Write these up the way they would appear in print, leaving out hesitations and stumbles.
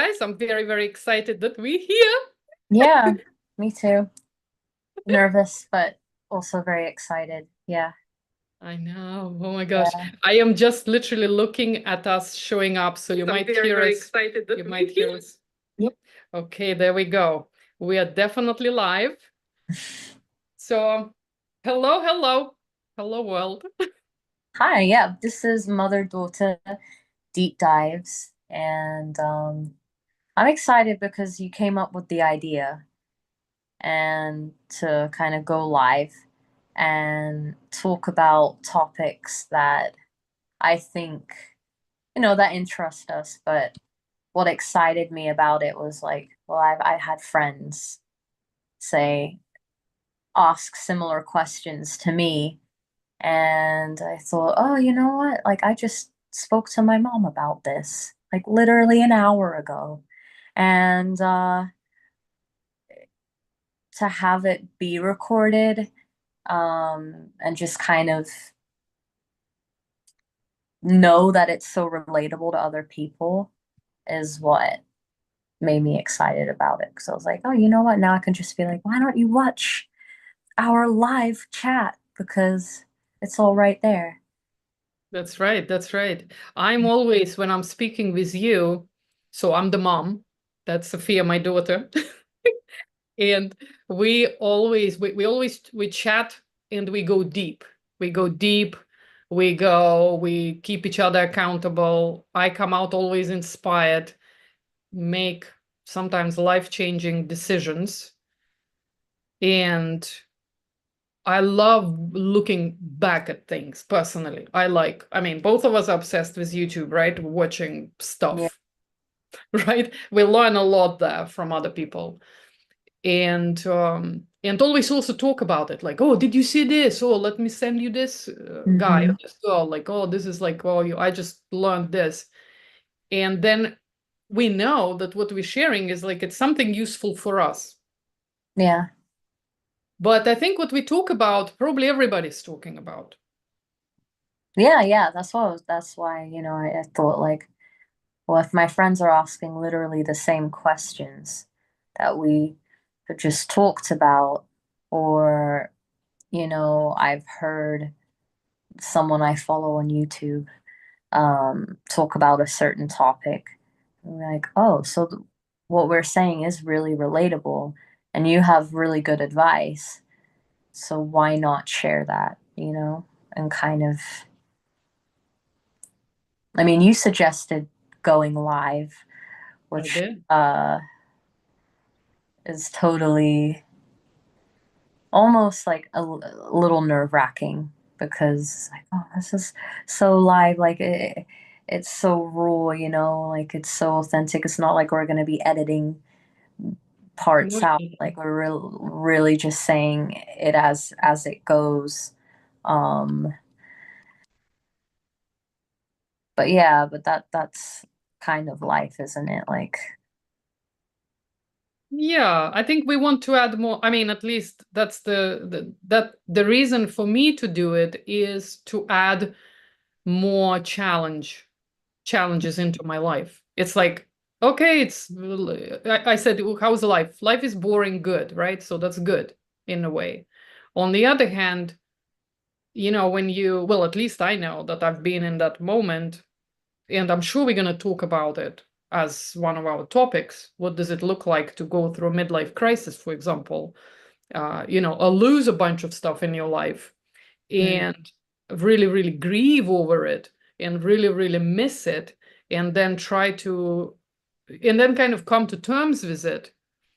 guys. I'm very, very excited that we're here. Yeah, me too. Nervous, but also very excited. Yeah, I know. Oh my gosh. yeah. I am just literally looking at us showing up. So you I'm might very, hear very Mm. us. excited that You we're might hear here. us. Yep. Okay, there we go. We are definitely live. So hello, hello. Hello, world. Hi, yeah, this is Mother-Daughter Deep Dives, and I'm excited because you came up with the idea and to kind of go live and talk about topics that I think, that interest us, but what excited me about it was like, well, I had friends say ask similar questions to me. And I thought, oh, you know what? Like, I just spoke to my mom about this, like, literally an hour ago. And to have it be recorded and just kind of know that it's so relatable to other people is what made me excited about it. Because I was like, oh, you know what? Now I can just be like, why don't you watch our live chat? Because it's all right there. That's right. That's right. I'm always, when I'm speaking with you, so I'm the mom. That's Sophia, my daughter. And we chat and we go deep. We go deep. We keep each other accountable. I come out always inspired, make sometimes life-changing decisions. And I love looking back at things personally. I mean, both of us are obsessed with YouTube, right? Watching Yeah. stuff, right? We learn a lot there from other people. And always also talk about it, like, oh, did you see this? Oh, let me send you this guy or Hmm. this girl, like, oh, this is like, oh, I just learned this. And then we know that what we're sharing is like it's something useful for us. Yeah. But I think what we talk about, probably everybody's talking about. Yeah, that's why, I thought like, well, if my friends are asking literally the same questions that we had just talked about, or, I've heard someone I follow on YouTube talk about a certain topic, I'm like, oh, so what we're saying is really relatable, and you have really good advice, so why not share that, and kind of I mean, you suggested going live, I which did. is totally almost like little nerve-wracking because like, oh, this is so live, like it's so raw, like it's so authentic. It's not like we're going to be editing No, parts out. Like we're really just saying it as it goes. Um, but yeah, but that's kind of life, isn't it? Like, yeah, I think we want to add more. I mean, at least that's the reason for me to do it is to add more challenges into my life. It's like, okay, I said, how's life? Life is boring, good, right? So that's good in a way. On the other hand, well, at least I know that I've been in that moment, and I'm sure we're going to talk about it as one of our topics. What does it look like to go through a midlife crisis, for example? Or lose a bunch of stuff in your life mm, and really, really grieve over it and really, really miss it, and then and then kind of come to terms with it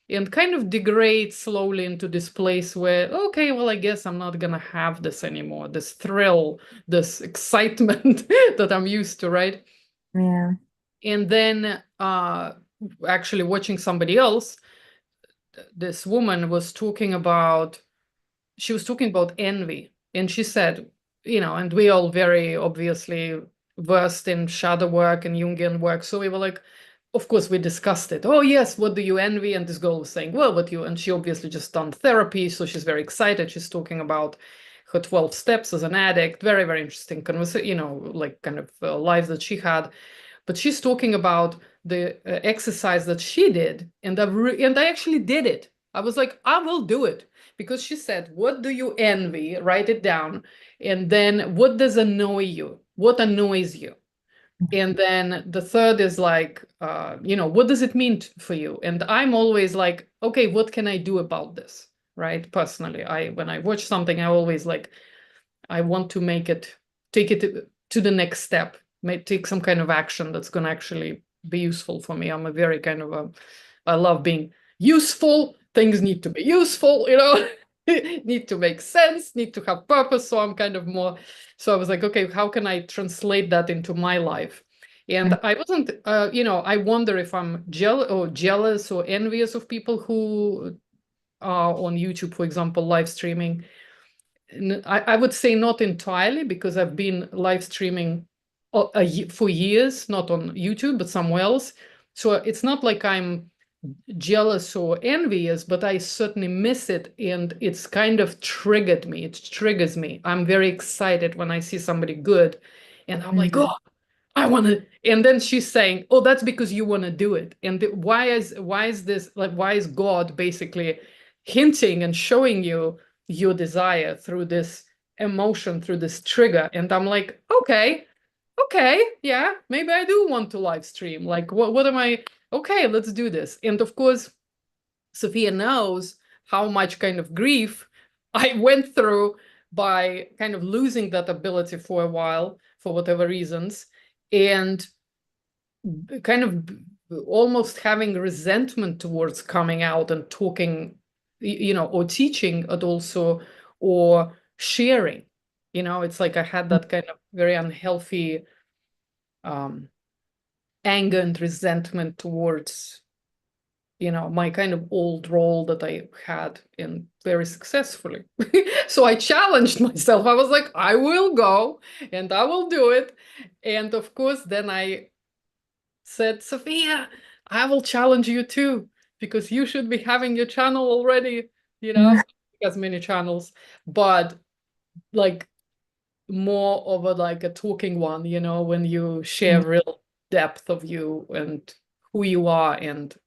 and kind of degrade slowly into this place where, okay, well, I guess I'm not gonna have this anymore, this thrill, this excitement that I'm used to, right? yeah, And then actually watching somebody else, this woman she was talking about envy, and she said, and we all very obviously versed in shadow work and Jungian work, so we were like, of course we discussed it. Oh yes, what do you envy? And this girl was saying, well, what you, and she obviously just done therapy, so she's very excited. She's talking about her 12 steps as an addict. Very, very interesting conversation, like kind of life that she had. but she's talking about the exercise that she did, and I actually did it. I was like, I will do it, because she said, what do you envy? Write it down. And then what does annoy you? What annoys you? And then the third is like, what does it mean for you? And I'm always like, okay, what can I do about this? Right? Personally, when I watch something, I always like, I want to take it to the next step, take some kind of action that's going to actually be useful for me. I'm a very kind of I love being useful. Things need to be useful, need to make sense, need to have purpose. So I'm kind of more, so I was like, okay, how can I translate that into my life? And I wasn't, I wonder if I'm jealous or envious of people who are on YouTube, for example, live streaming. I would say not entirely, because I've been live streaming for years, not on YouTube, but somewhere else. So it's not like I'm jealous or envious, but I certainly miss it. And it's kind of triggered me. It triggers me. I'm very excited when I see somebody good. And I'm like, Mhm. oh, I want to. And then she's saying, oh, that's because you want to do it. And why is this, like, why is God basically hinting and showing you your desire through this emotion, through this trigger? And I'm like, okay, yeah, maybe I do want to live stream. Like, what am I? Okay, let's do this. And of course, Sophia knows how much kind of grief I went through by kind of losing that ability for a while, for whatever reasons, and kind of almost having resentment towards coming out and talking, or teaching, and also, or sharing. It's like I had that kind of very unhealthy anger and resentment towards, my kind of old role that I had, and very successfully. So I challenged myself. I was like, I will go and I will do it. And of course, then I said, Sophia, I will challenge you too, because you should be having your channel already, as many channels, but like more of like a talking one, when you share real depth of you and who you are and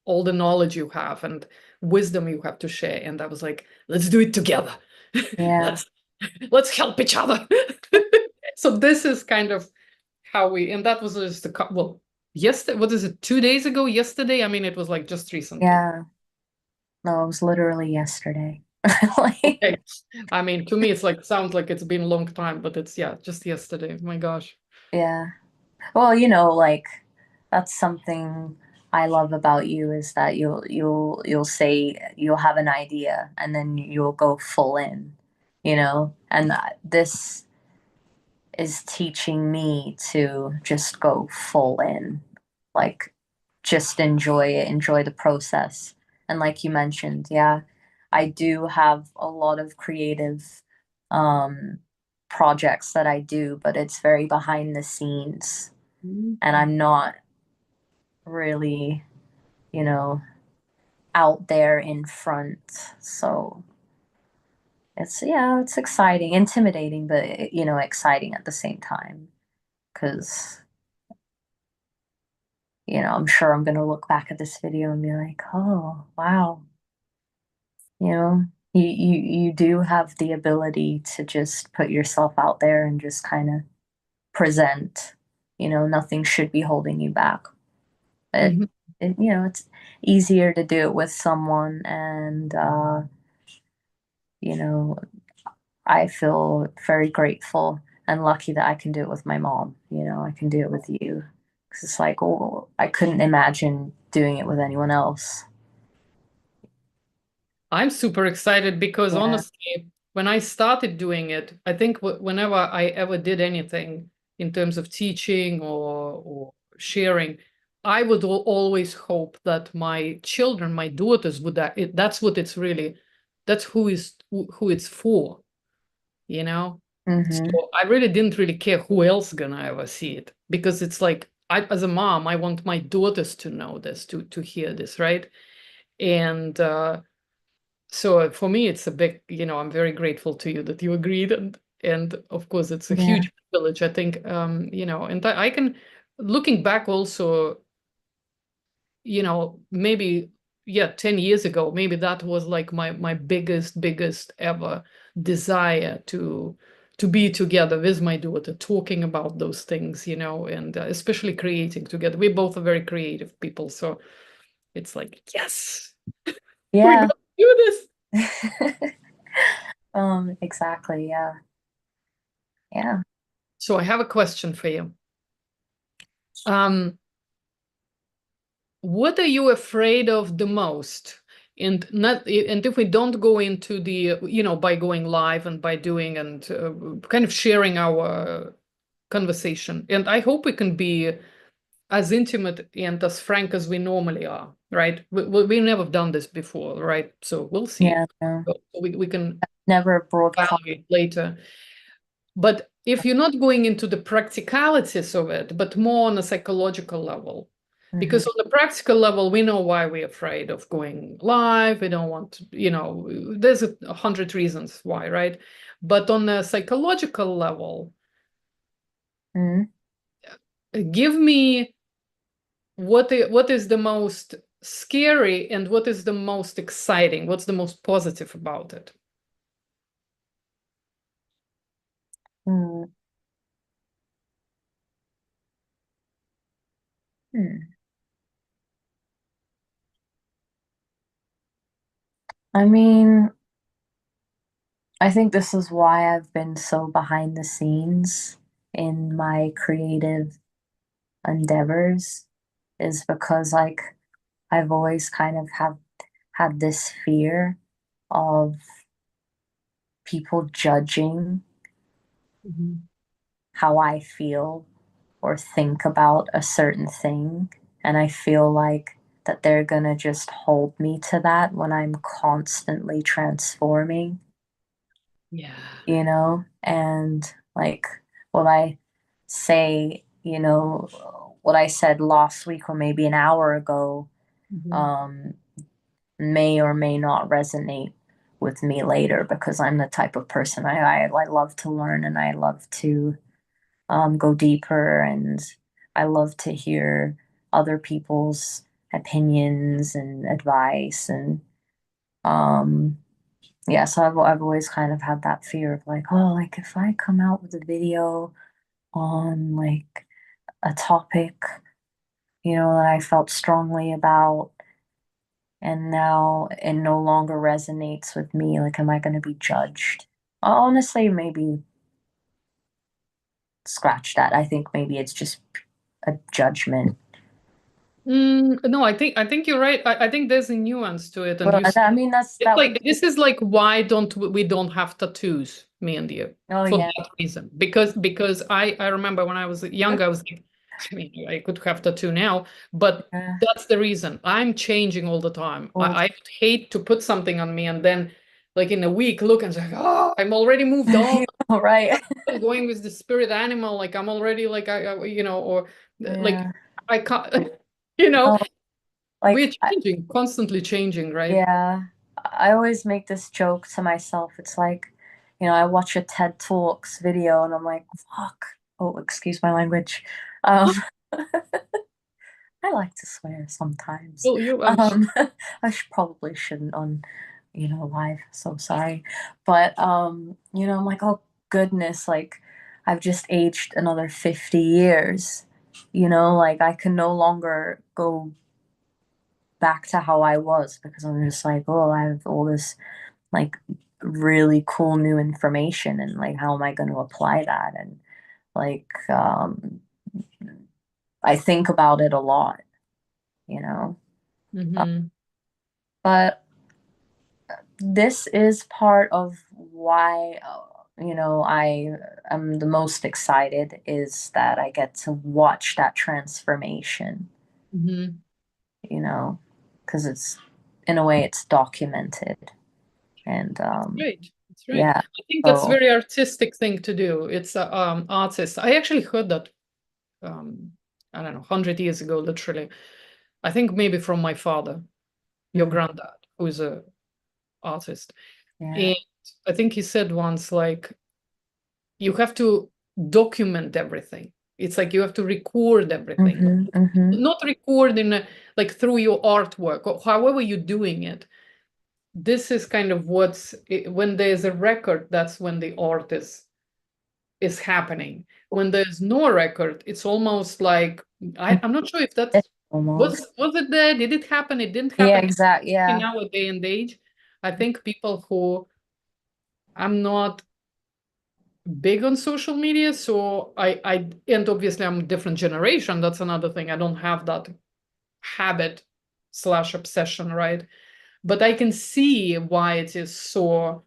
all the knowledge you have and wisdom you have to share. And I was like, let's do it together. Yeah. let's help each other. So this is kind of how and that was just yesterday, what is it, 2 days ago, yesterday? I mean, it was like just recently. Yeah. No, it was literally yesterday. Like, Okay. I mean, to me, it's like, sounds like it's been a long time, but it's, yeah, just yesterday. My gosh. yeah. Well, like that's something I love about you is that you'll say you'll have an idea and then you'll go full in, and this is teaching me to just go full in, like just enjoy it, enjoy the process. And like you mentioned, yeah, I do have a lot of creative um projects that I do, but it's very behind the scenes and I'm not really, you know, out there in front. So it's exciting, intimidating, but exciting at the same time. Because, I'm sure I'm gonna look back at this video and be like, oh, wow, you know, you do have the ability to just put yourself out there and just kind of present. Nothing should be holding you back. But Mhm. it's easier to do it with someone, and you know, I feel very grateful and lucky that I can do it with my mom. I can do it with you. 'Cause it's like, oh, I couldn't imagine doing it with anyone else. I'm super excited because Yeah. honestly, when I started doing it, I think whenever I ever did anything in terms of teaching or sharing, I would always hope that my children, my daughters would that's what it's really, that's who it's for, you know? Mm-hmm. So I really didn't really care who else gonna ever see it, because it's like, as a mom, I want my daughters to know this, to hear this, right? And so for me, it's a big, I'm very grateful to you that you agreed, and of course, it's a Yeah. huge privilege. I think, and I can looking back also, you know, maybe, yeah, 10 years ago, maybe that was like my biggest ever desire to be together with my daughter, talking about those things, you know, and especially creating together. We both are very creative people, so it's like, yes, we're Yeah. gonna do this. Exactly. Yeah. Yeah. So I have a question for you. What are you afraid of the most? And not, and if we don't go into the, you know, by going live and by doing and kind of sharing our conversation, and I hope we can be as intimate and as frank as we normally are, right? We've never done this before, right? So we'll see. Yeah. No. So we can Never broadcast. evaluate later. But if you're not going into the practicalities of it, but more on a psychological level, because on the practical level, we know why we're afraid of going live. We don't want to, you know, there's 100 reasons why, right? But on the psychological level, Mm-hmm. give me what is the most scary and what is the most exciting? What's the most positive about it? Mm-hmm. Hmm. I mean, I think this is why I've been so behind the scenes in my creative endeavors, is because like I've always kind of have had this fear of people judging Mhm. how I feel or think about a certain thing. And I feel like that they're gonna just hold me to that when I'm constantly transforming, Yeah. you know? And like what I say, you know, what I said last week or maybe an hour ago, Mhm. um, may or may not resonate with me later because I'm the type of person I love to learn and I love to go deeper, and I love to hear other people's opinions and advice. And um, yeah, so I've always kind of had that fear of like, oh, like if I come out with a video on like a topic, you know, that I felt strongly about, and now it no longer resonates with me, like, am I going to be judged? Honestly, maybe scratch that. I think maybe it's just a judgment. No, I think you're right. I think there's a nuance to it, and Well, you said I mean, it's that would like be, this is like why we don't have tattoos, me and you, oh for yeah, that reason. Because I remember when I was younger, I was like, I mean, I could have tattoo now, but yeah, that's the reason. I'm changing all the time. all I would hate to put something on me and then like in a week look and say, oh, I'm already moved on. the right. Going with the spirit animal, like I'm already like you know, or like Yeah. I can't, you know. No, We're like changing, constantly changing, right? yeah, I always make this joke to myself. It's like, you know, I watch a TED Talks video and I'm like, fuck. Oh, excuse my language. Um, I like to swear sometimes. Well, I'm I probably shouldn't on, you know, live. So sorry. But you know, I'm like, oh goodness, like I've just aged another 50 years. You know, like I can no longer go back to how I was because I'm just like, oh, I have all this like really cool new information and like how am I going to apply that? And like I think about it a lot, you know. Uh, hmm but this is part of why you know I am the most excited is that I get to watch that transformation, hmm you know, because it's in a way it's documented and Right. That's right. yeah. I think that's a So very artistic thing to do. It's a artist. I actually heard that um I don't know, 100 years ago, literally. I think maybe from my father, your mm, granddad, who's a artist. yeah. And I think he said once, like, you have to document everything. It's like you have to record everything. Not record in like through your artwork or however you're doing it. This is kind of when there's a record, that's when the art is happening. When there's no record, it's almost like I'm not sure if that's Almost. was it there? Did it happen? It didn't Yeah, happen. exactly. Yeah. In our day and age, I think people who I'm not big on social media, so I and obviously I'm a different generation. That's another thing. I don't have that habit / obsession, right? But I can see why it is so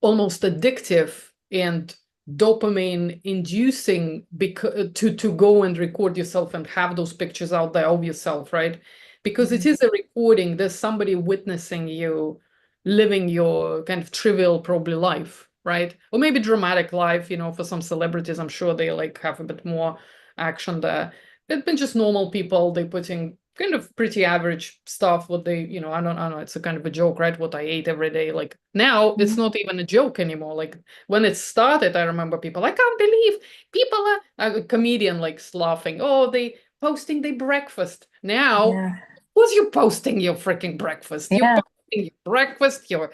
almost addictive and dopamine inducing because to go and record yourself and have those pictures out there of yourself, right? Because it is a recording, there's somebody witnessing you living your kind of trivial probably life, right? Or maybe dramatic life, for some celebrities, I'm sure they like have a bit more action there. They've been just normal people, they're putting kind of pretty average stuff, what they, I don't know, it's a kind of a joke, right? What I ate every day. Like now it's not even a joke anymore. Like when it started, I remember people, I can't believe people are a comedian like laughing. Oh, they posting their breakfast. Now, Yeah. who's you posting your freaking breakfast? You're Yeah. posting your breakfast, your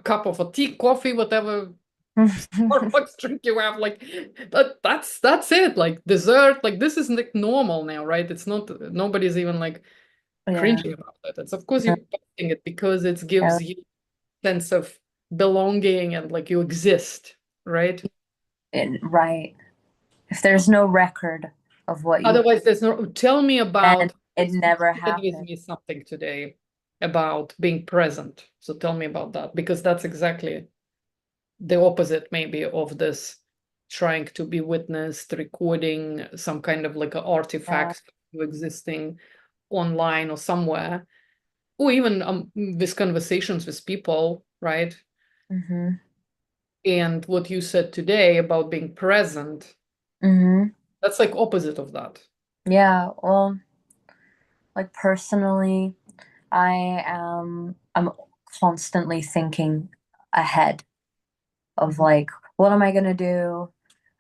cup of a tea, coffee, whatever Starbucks drink you have, like that's it. Like dessert, like this is like normal now, right? It's not nobody's even like Yeah. cringing about it. It's of course Yeah. you're posting it because it Yeah. gives you sense of belonging and like you exist, right? Right. If there's no record of what you Otherwise, there's no. Tell me and about. it never You shared with happened. me something today about being present. So tell me about that because that's exactly the opposite maybe of this trying to be witnessed, recording some kind of like an artifact existing online or somewhere, or even with conversations with people, right? Mm-hmm. And what you said today about being present, Mm-hmm. that's like opposite of that. Yeah. Well, like personally, I'm constantly thinking ahead of like, what am I gonna do?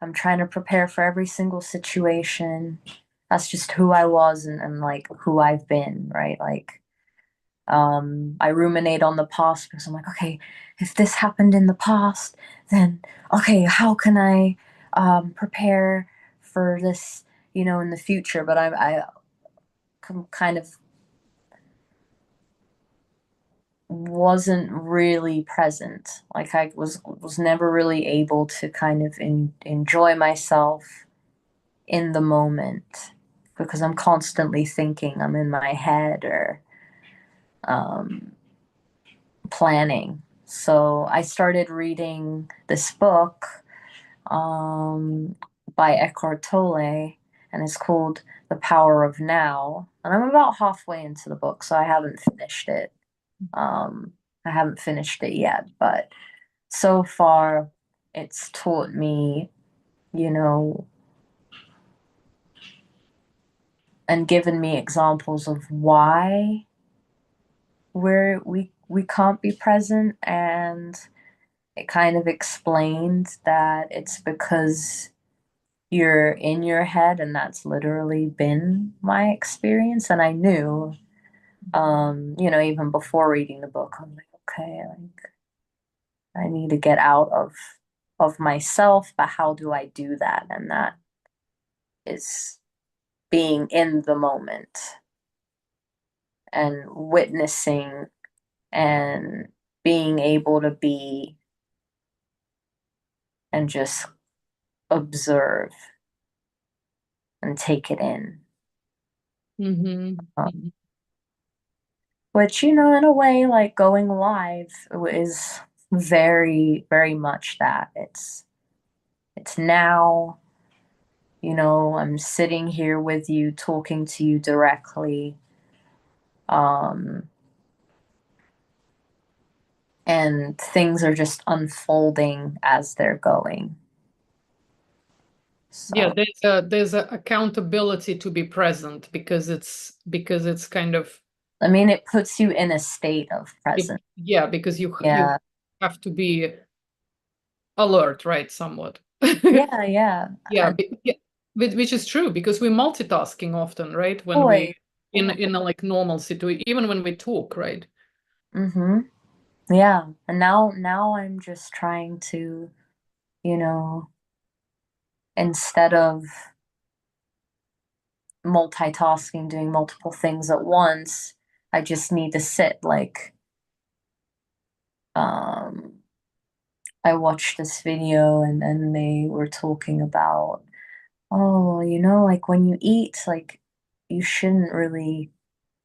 I'm trying to prepare for every single situation. That's just who I was and like who I've been, right? Like, I ruminate on the past because I'm like, okay, if this happened in the past, then okay, how can I prepare for this, in the future? But I kind of wasn't really present. Like I was never really able to kind of enjoy myself in the moment because I'm constantly thinking. I'm in my head or um, planning. So I started reading this book by Eckhart Tolle, and it's called The Power of Now. And I'm about halfway into the book, so I haven't finished it. I haven't finished it yet, but so far it's taught me, you know, and given me examples of why we can't be present, and it kind of explained that it's because you're in your head, and that's literally been my experience. And I knew, even before reading the book, I'm like, okay, like I need to get out of myself, but how do I do that? And that is being in the moment and witnessing and being able to be and just observe and take it in. Mm-hmm. Which, in a way, like going live is very, very much that. It's now, I'm sitting here with you, talking to you directly. And things are just unfolding as they're going. Yeah, So, there's a accountability to be present because it's kind of I mean, it puts you in a state of presence. yeah, because you Yeah, have to be alert, right, somewhat. Yeah, yeah. Yeah, And yeah, which is true because we're multitasking often, right? When boy, we in a like normal situation, even when we talk, right? mm-hmm. Yeah. And now I'm just trying to, you know, instead of multitasking, doing multiple things at once, I just need to sit like um I watched this video and then they were talking about, oh, like when you eat, like you shouldn't really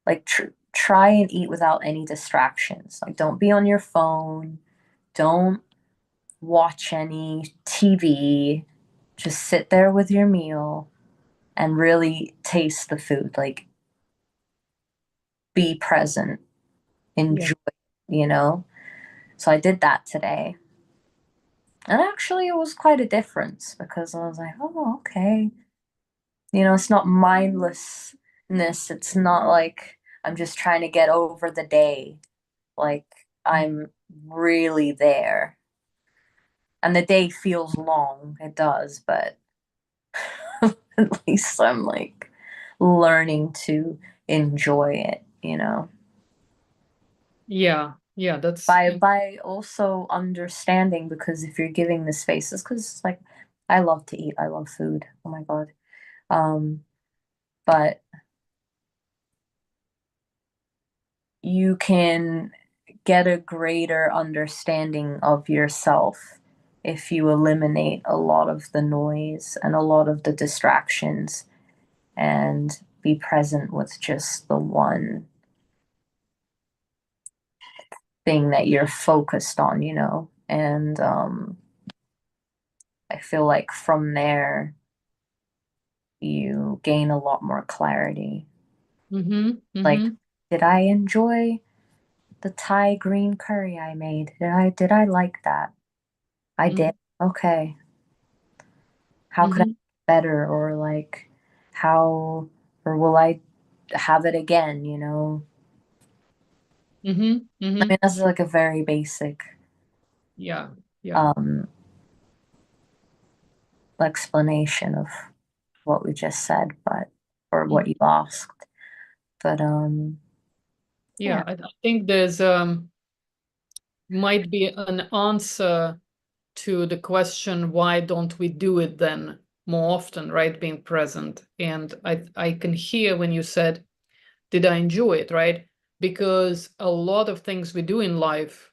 like try and eat without any distractions. Like don't be on your phone, don't watch any TV, just sit there with your meal and really taste the food. Like be present, Yeah. enjoy, you know? So I did that today. And actually, it was quite a difference because I was like, oh, okay. It's not mindlessness. It's not like I'm just trying to get over the day. Like I'm really there. And the day feels long. It does, but at least I'm like learning to enjoy it. Yeah, yeah, that's By also understanding, because if you're giving the spaces, because like I love to eat, I love food. Oh my God. Um, but you can get a greater understanding of yourself if you eliminate a lot of the noise and a lot of the distractions and be present with just the one thing that you're focused on. And I feel like from there, you gain a lot more clarity. mm-hmm, Like, mm-hmm, did I enjoy the Thai green curry I made? Did I like that? I mm-hmm, did. Okay. How could I mm-hmm, make it better, or like how, or will I have it again? mm-hmm, I mm-hmm. mean, that's like a very basic Yeah, yeah. um explanation of what we just said, but or what Mhm. you asked. But Yeah, yeah. I think there's might be an answer to the question, why don't we do it then more often, right? Being present. And I can hear when you said, did I enjoy it, right? Because a lot of things we do in life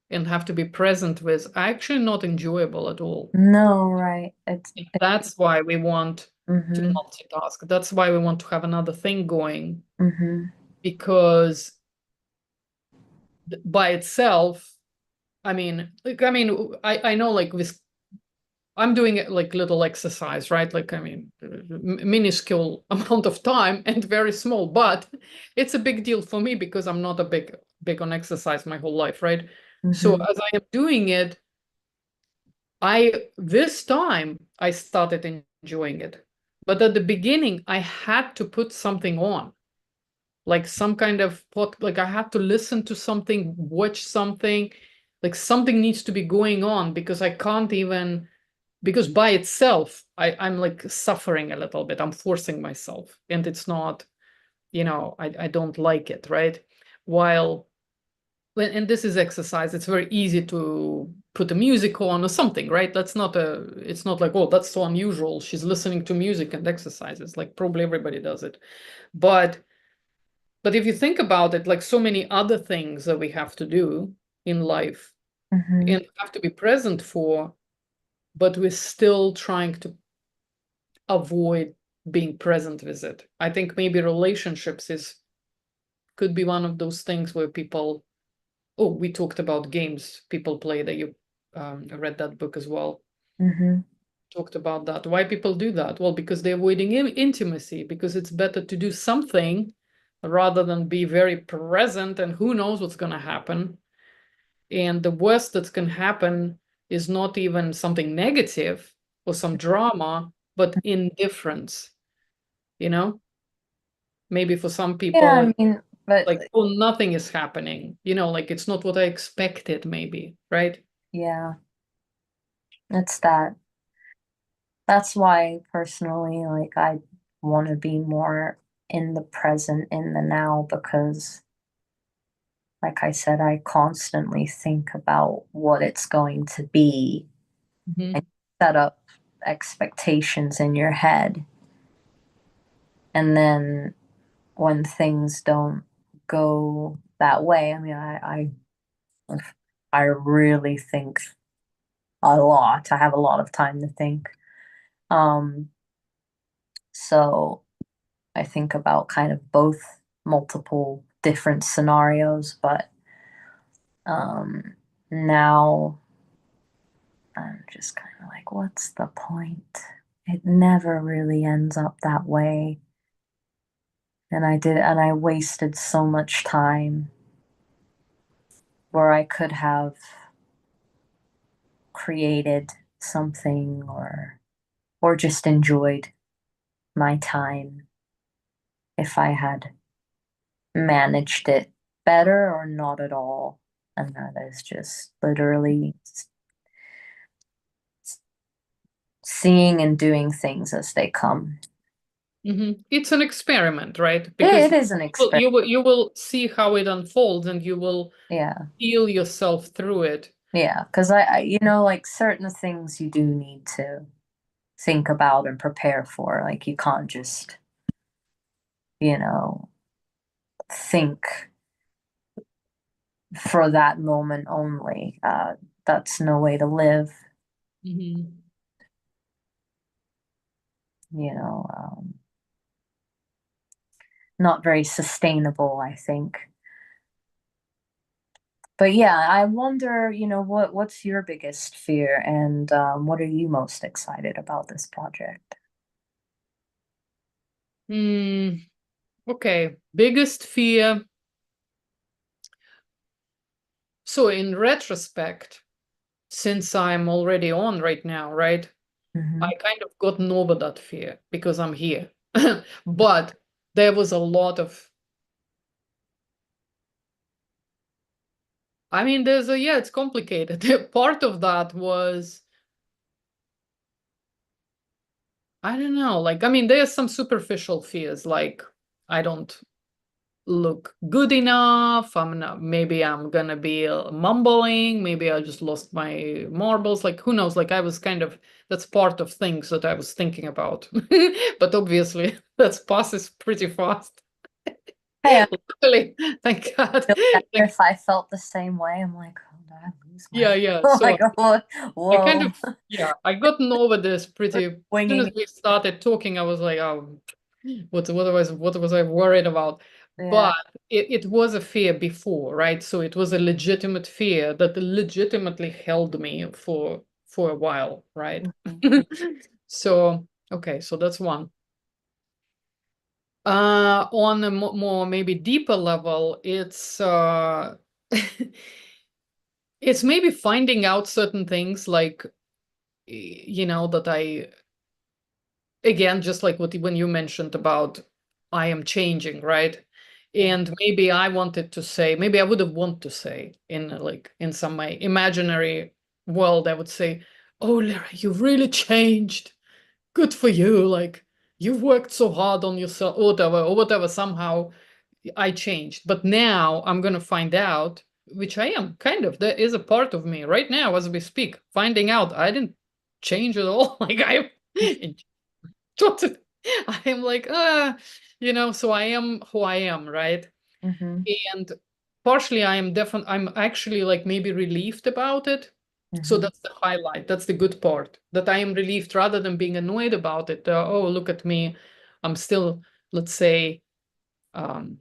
and have to be present with are actually not enjoyable at all. No, right. And that's why we want to Mm-hmm. multitask. That's why we want to have another thing going, Mm-hmm. because by itself, I know like with I'm doing it like little exercise, right? Like, minuscule amount of time and very small, but it's a big deal for me because I'm not a big on exercise my whole life, right? So Mm-hmm. as I am doing it, this time I started enjoying it. But at the beginning, I had to put something on, like some kind of like I had to listen to something, watch something, like something needs to be going on because I can't even because by itself I'm like suffering a little bit. I'm forcing myself and it's not, I don't like it, right? While when and this is exercise, it's very easy to put the music on or something, right? It's not like, oh, that's so unusual. She's listening to music and exercises. Like probably everybody does it. But if you think about it, like so many other things that we have to do in life Mm-hmm. and have to be present for, but we're still trying to avoid being present with it. I think maybe relationships is could be one of those things where people, oh, we talked about games people play that you read that book as well. Mm-hmm. Talked about that. Why people do that? Well, because they're avoiding intimacy, because it's better to do something rather than be very present and who knows what's going to happen. And the worst that can happen is not even something negative or some drama, but indifference, you know? Maybe for some Yeah, people, I mean, but like, oh, nothing is happening, like it's not what I expected, maybe, right? yeah, it's that. That's why personally, like I want to be more in the present, in the now, because like I said, I constantly think about what it's going to be Mhm. and set up expectations in your head. And then when things don't go that way, I mean, I really think a lot. I have a lot of time to think. Um, so I think about kind of both multiple different scenarios, but um, now I'm just kind of like, what's the point? It never really ends up that way. And I wasted so much time where I could have created something or just enjoyed my time if I had managed it better or not at all. And that is just literally seeing and doing things as they come. It's an experiment, right? It, Because it is an experiment. you will see how it unfolds and you will Yeah. feel yourself through it. Yeah. Because you know, like certain things you do need to think about and prepare for. Like you can't just, you know, think for that moment only. That's no way to live, Mhm. you know, not very sustainable, I think. But yeah, I wonder, you know, what's your biggest fear and what are you most excited about this project? Okay, biggest fear. So in retrospect, since I'm already on right now, right? Hmm. I kind of gotten over that fear because I'm here. But there was a lot of, I mean, yeah, it's complicated. Part of that was, I don't know, like, I mean, there's some superficial fears, like, I don't look good enough. I'm not, maybe I'm gonna be mumbling. Maybe I just lost my marbles. Like, who knows? Like, I was kind of, that's part of things that I was thinking about. But obviously, that passes pretty fast. Hey, Luckily, thank God. feel better Like, if I felt the same way. I'm like, oh, did I lose yeah, my yeah. like, So oh, I kind whoa, of, yeah, I gotten over this pretty, as soon as winging it. we started talking, I was like, oh, what was I worried about? Yeah. But it was a fear before, right? So it was a legitimate fear that legitimately held me for a while, right? Mhm. So, okay, so that's one. On a more maybe deeper level, it's it's maybe finding out certain things like you know that I again, just like what when you mentioned about I am changing, right? Yeah. And maybe I wanted to say, maybe I would have want to say in like in some my imaginary world, I would say, "Oh, Lara, you've really changed. Good for you. Like you've worked so hard on yourself, or whatever. Somehow I changed, but now I'm gonna find out, which I am kind of. There is a part of me right now as we speak, finding out I didn't change at all. Like I totally, I am like, you know, so I am who I am, right? Hmm. And partially I am definitely, I'm actually like maybe relieved about it. So Hmm. that's the highlight. That's the good part that I am relieved rather than being annoyed about it. Oh, look at me. I'm still, let's say, um,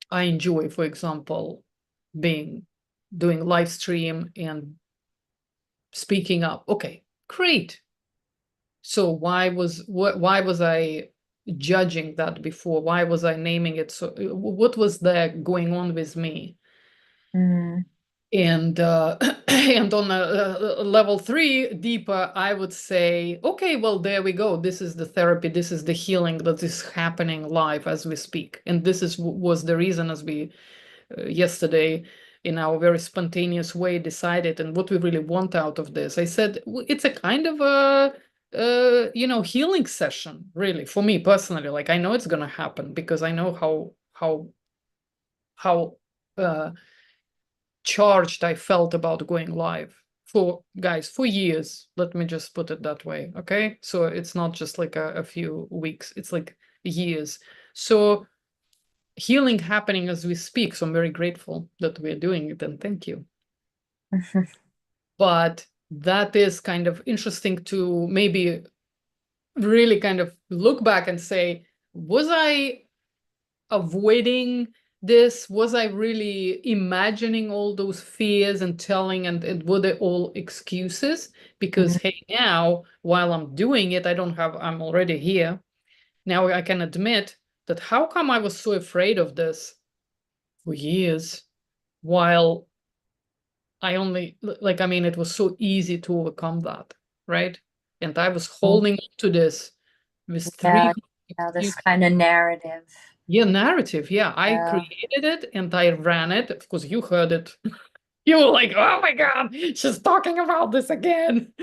I enjoy, for example, being doing live stream and speaking up. Okay, great. So why was I judging that before? Why was I naming it? So what was there going on with me? Hmm. And and on a level three deeper, I would say, okay, well, there we go. This is the therapy. This is the healing that is happening live as we speak. And this is was the reason as we yesterday in our very spontaneous way decided and what we really want out of this. I said it's a kind of a healing session, really, for me personally. Like, I know it's gonna happen because I know how charged I felt about going live for years. Let me just put it that way. Okay. So it's not just like a few weeks, it's like years. So healing happening as we speak. So I'm very grateful that we're doing it, and thank you. But that is kind of interesting to maybe really kind of look back and say, was I avoiding this? Was I really imagining all those fears and telling, and were they all excuses? Because hey, now while I'm doing it, I'm already here. Now I can admit that how come I was so afraid of this for years while I only, like, I mean, it was so easy to overcome that, right? And I was holding on to this with Yeah, 300 yeah, this excuses. kind of narrative. Yeah, narrative. Yeah, I Yeah. created it and I ran it. Of course, you heard it. You were like, "Oh my God, she's talking about this again."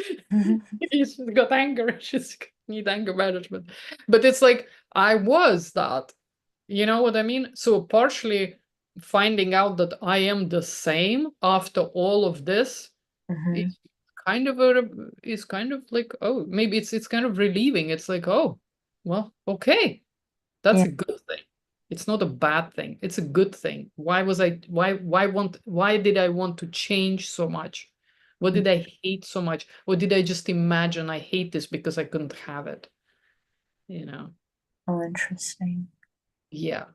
She's got anger. She's need anger management. But it's like I was that. You know what I mean? So partially finding out that I am the same after all of this Mhm. is kind of like, oh, maybe it's kind of relieving. It's like, oh, well, okay. That's Yeah. a good thing. It's not a bad thing. It's a good thing. Why did I want to change so much? What did I hate so much? Or did I just imagine I hate this because I couldn't have it? You know? Oh, interesting. Yeah.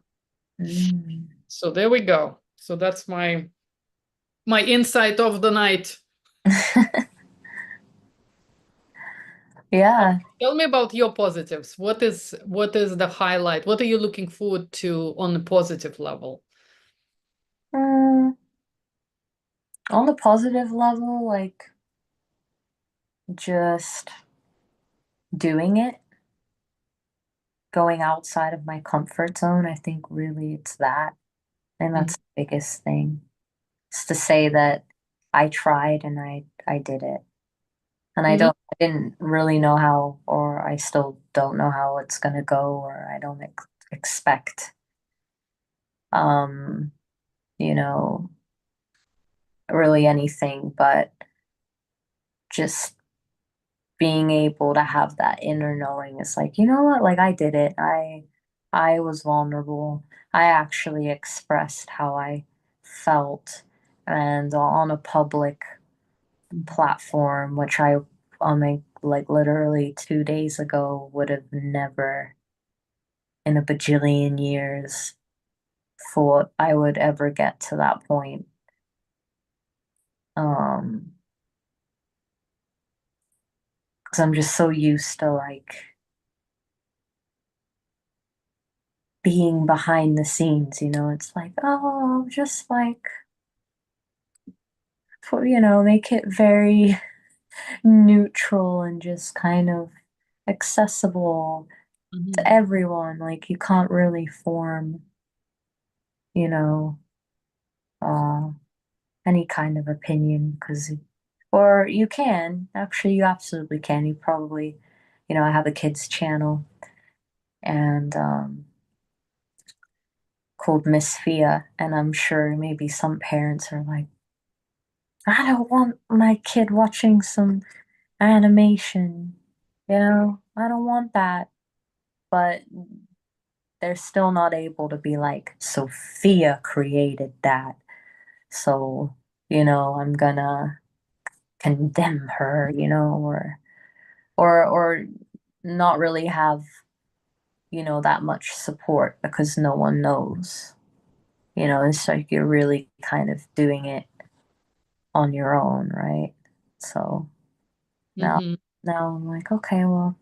Mm. So there we go. So that's my insight of the night. Yeah. Tell me about your positives. What is the highlight? What are you looking forward to on the positive level? Mm, on the positive level, like just doing it, going outside of my comfort zone. I think really it's that. And that's the biggest thing. It's to say that I tried and I did it. And Mhm. I didn't really know how, or I still don't know how it's gonna go, or I don't expect, um, you know, really anything, but just being able to have that inner knowing is like, you know what, like I did it. I was vulnerable. I actually expressed how I felt and on a public platform, which I on my like literally 2 days ago would have never in a bajillion years thought I would ever get to that point. Um, because I'm just so used to like being behind the scenes, it's like, oh, just like for make it very neutral and just kind of accessible to Mhm. everyone. Like you can't really form, you know, uh any kind of opinion because or you can actually you absolutely can. You probably, I have a kids channel and called Miss Fia, and I'm sure maybe some parents are like, I don't want my kid watching some animation, I don't want that. But they're still not able to be like, Sophia created that. So, I'm gonna condemn her, or not really have, that much support because no one knows. It's like you're really kind of doing it on your own, right? So now Mhm. now I'm like, okay, well,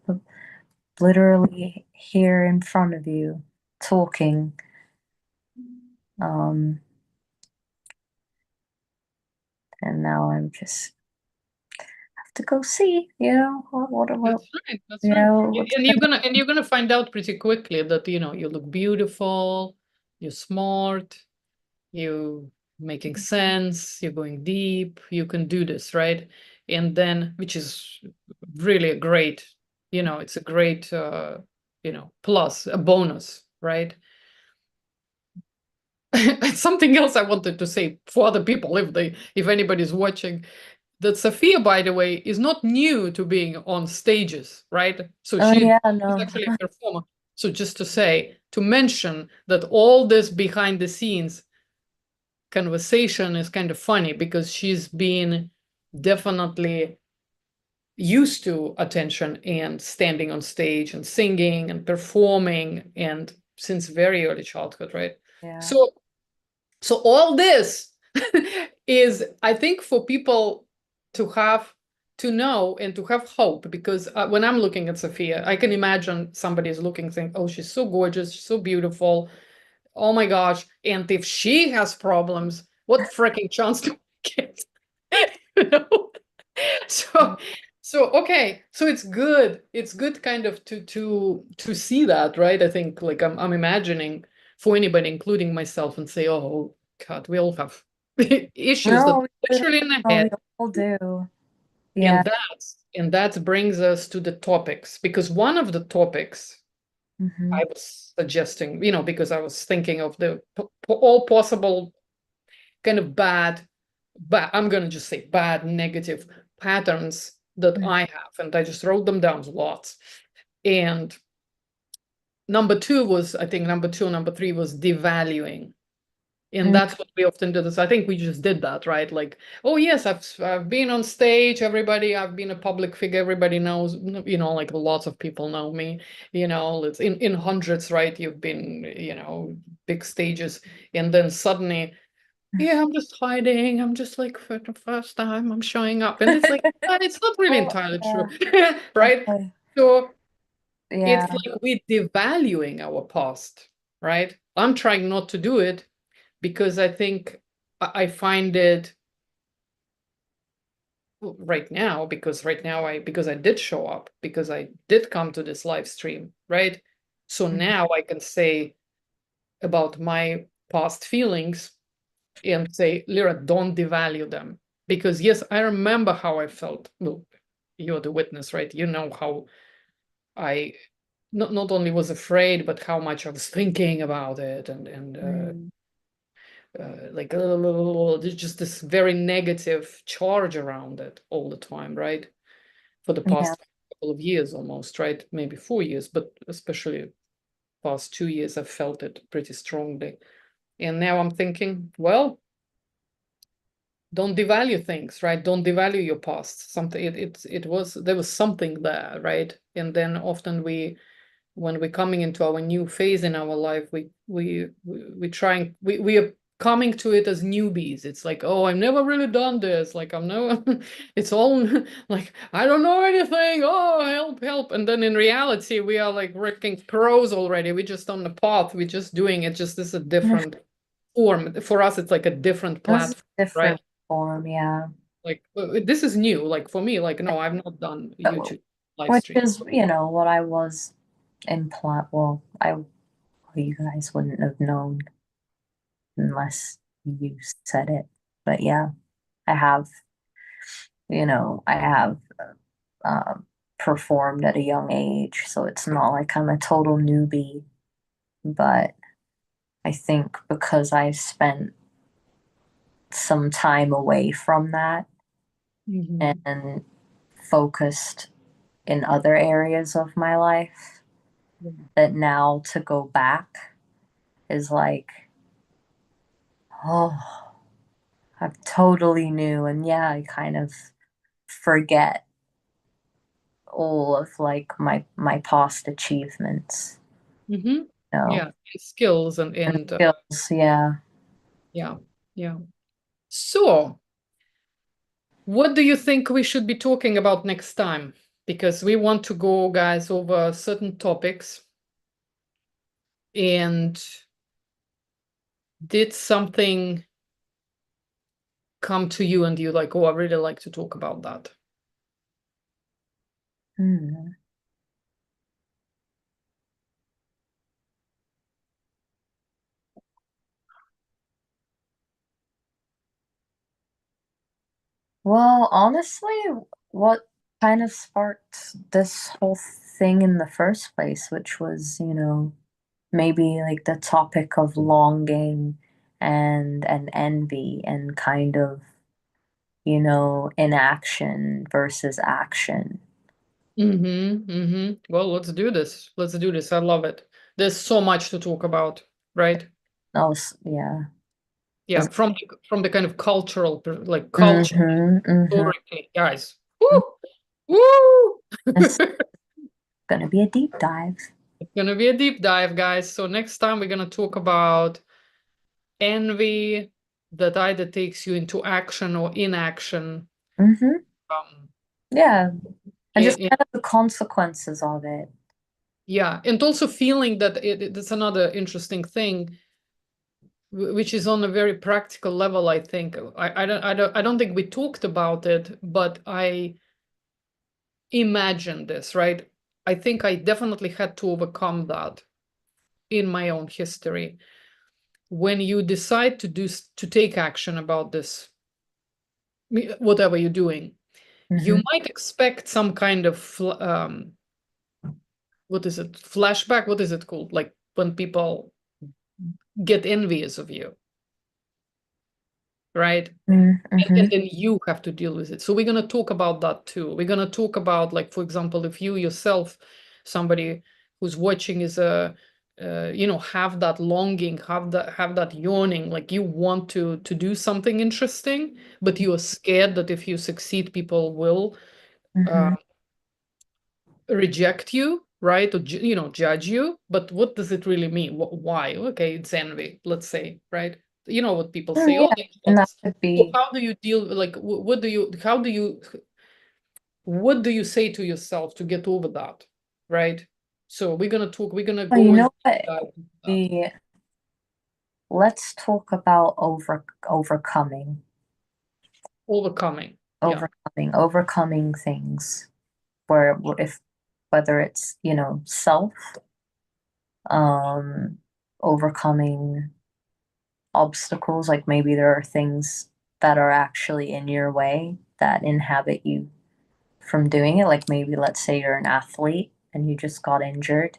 literally here in front of you talking. Um, and now I'm just have to go see, That's right. That's you right. know, what's And gonna. you're gonna find out pretty quickly that you look beautiful, you're smart, you making sense, you're going deep, you can do this, right? And then, which is really great it's a great, plus, a bonus, right? Something else I wanted to say for other people, if anybody's watching, that Sophia, by the way, is not new to being on stages, right? So Oh yeah, she's no. actually a performer. So just to mention that all this behind the scenes conversation is kind of funny because she's been definitely used to attention and standing on stage and singing and performing and since very early childhood, right? Yeah. So all this is, I think, for people to have to know and to have hope, because when I'm looking at Sophia, I can imagine somebody is looking, saying, "Oh, she's so gorgeous, she's so beautiful. Oh my gosh!" And if she has problems, what freaking chance do we get? You know? So, okay, so it's good. It's good, kind of, to see that, right? I think, like, I'm imagining for anybody, including myself, and say, "Oh God, we all have issues that No, we literally in the no, head." we all do. Yeah. And that brings us to the topics, because one of the topics Hmm. I was suggesting, because I was thinking of the all possible kind of bad, I'm gonna just say bad, negative patterns that I have, and I just wrote them down lots. And number two, number three was devaluing. And Mm. that's what we often do. This, I think we just did that, right? Like, oh yes, I've been on stage. I've been a public figure. Everybody knows, like lots of people know me. It's in hundreds, right? You've been, big stages, and then suddenly, yeah, I'm just hiding. I'm just like, for the first time, I'm showing up, and it's like, it's not really Oh, entirely yeah. true, right? Okay. So it's Yeah. like we're devaluing our past, right? I'm trying not to do it because I think I find it right now, because because I did show up, because I did come to this live stream, right? So Mhm. now I can say about my past feelings and say, Lyra, don't devalue them. Because yes, I remember how I felt. Well, you're the witness, right? You know how I not only was afraid, but how much I was thinking about it, and Mm. like there's just this very negative charge around it all the time, right? For the Yeah. past couple of years almost, right? Maybe 4 years, but especially past 2 years, I've felt it pretty strongly. And now I'm thinking, well, don't devalue things, right? Don't devalue your past. Something it was there was something there, right? And then often when we're coming into our new phase in our life, we trying we are coming to it as newbies. It's like, oh, I've never really done this. Like, I'm never. It's all like, I don't know anything. Oh, help, help! And then in reality, we are like wrecking pros already. We're just on the path. We're just doing it. Just this is a different form for us. It's like a different This is platform, a right? different form, yeah. Like, this is new. Like, for me, like, no, I've not done Uh, YouTube live Which stream. is, what I was well, you guys wouldn't have known unless you said it. But yeah, I have, I have um, performed at a young age, so it's not like I'm a total newbie. But I think because I've spent some time away from that Mhm. and focused in other areas of my life, that now to go back is like, oh, I'm totally new. And yeah, I kind of forget all of like my past achievements, Mm-hmm. you know, Yeah, skills and and skills. Yeah. yeah, yeah. So, what do you think we should be talking about next time? Because we want to go, guys, over certain topics. And did something come to you and you like, oh, I really like to talk about that? Hmm. Well, honestly, what kind of sparked this whole thing in the first place, which was, maybe like the topic of longing and envy and kind of, inaction versus action. Well, let's do this. Let's do this. I love it. There's so much to talk about, right? Oh, yeah. Yeah, from the kind of cultural, like culture Mm-hmm, mm-hmm. historically, guys. Woo! Woo! It's gonna be a deep dive. It's gonna be a deep dive, guys. So next time we're gonna talk about envy that either takes you into action or inaction. Mm-hmm. Um, Yeah. And just and, kind of the consequences of it. yeah, and also feeling that it's another interesting thing, which is on a very practical level. I think I don't think we talked about it, but I imagine this, right? I think I definitely had to overcome that in my own history. When you decide to take action about this, whatever you're doing, you Mm-hmm. might expect some kind of what is it, flashback? What is it called? Like when people get envious of you, right? And Mm-hmm. then you have to deal with it. So we're going to talk about that too. We're going to talk about, like, for example, if you yourself, somebody who's watching, is have that longing, have that yearning, like you want to do something interesting, but you are scared that if you succeed, people will uh, Mm-hmm. reject you, right? Or judge you. But what does it really mean? Why? Okay, it's envy, let's say, right? You know what people Oh, say, yeah. oh, they're And that jealous. could So be, how do you deal, like, what do you say to yourself to get over that, right? So we're gonna oh, you go in know what? that. The Let's talk about overcoming, Overcoming. Yeah. overcoming things where if whether it's, self, um, overcoming obstacles, like maybe there are things that are actually in your way that inhibit you from doing it. Like maybe let's say you're an athlete and you just got injured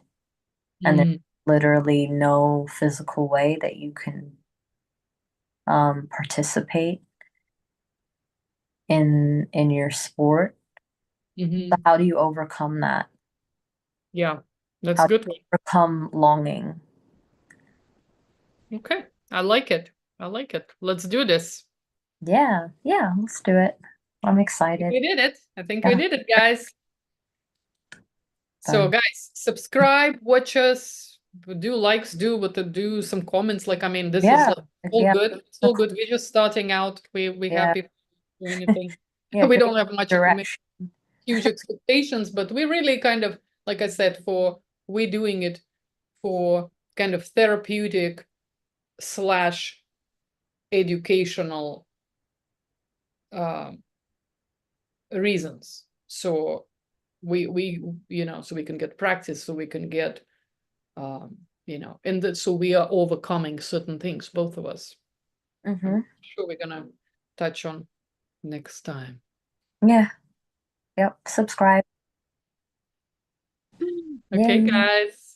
and there's Mm-hmm. literally no physical way that you can participate in your sport. So Mm-hmm. how do you overcome that? Yeah, that's How do good you one. overcome longing? Okay, I like it. I like it. Let's do this. Yeah, yeah, let's do it. I'm I think excited. we did it. I think we Yeah, did it, guys. So done. guys, subscribe, watch us, do likes, do some comments. Like, I mean, this is Yeah, like all yeah, good. It's all good. We're just starting out. We yeah, happy to do anything. yeah, We great don't have much direction. huge expectations, but we really kind of, like I said, we're doing it for kind of therapeutic slash educational um, reasons. So we so we can get practice, so we can get and so we are overcoming certain things, both of us. I'm Mm-hmm. sure we're gonna touch on next time. Yeah, yep. Subscribe. Okay, Yay. guys.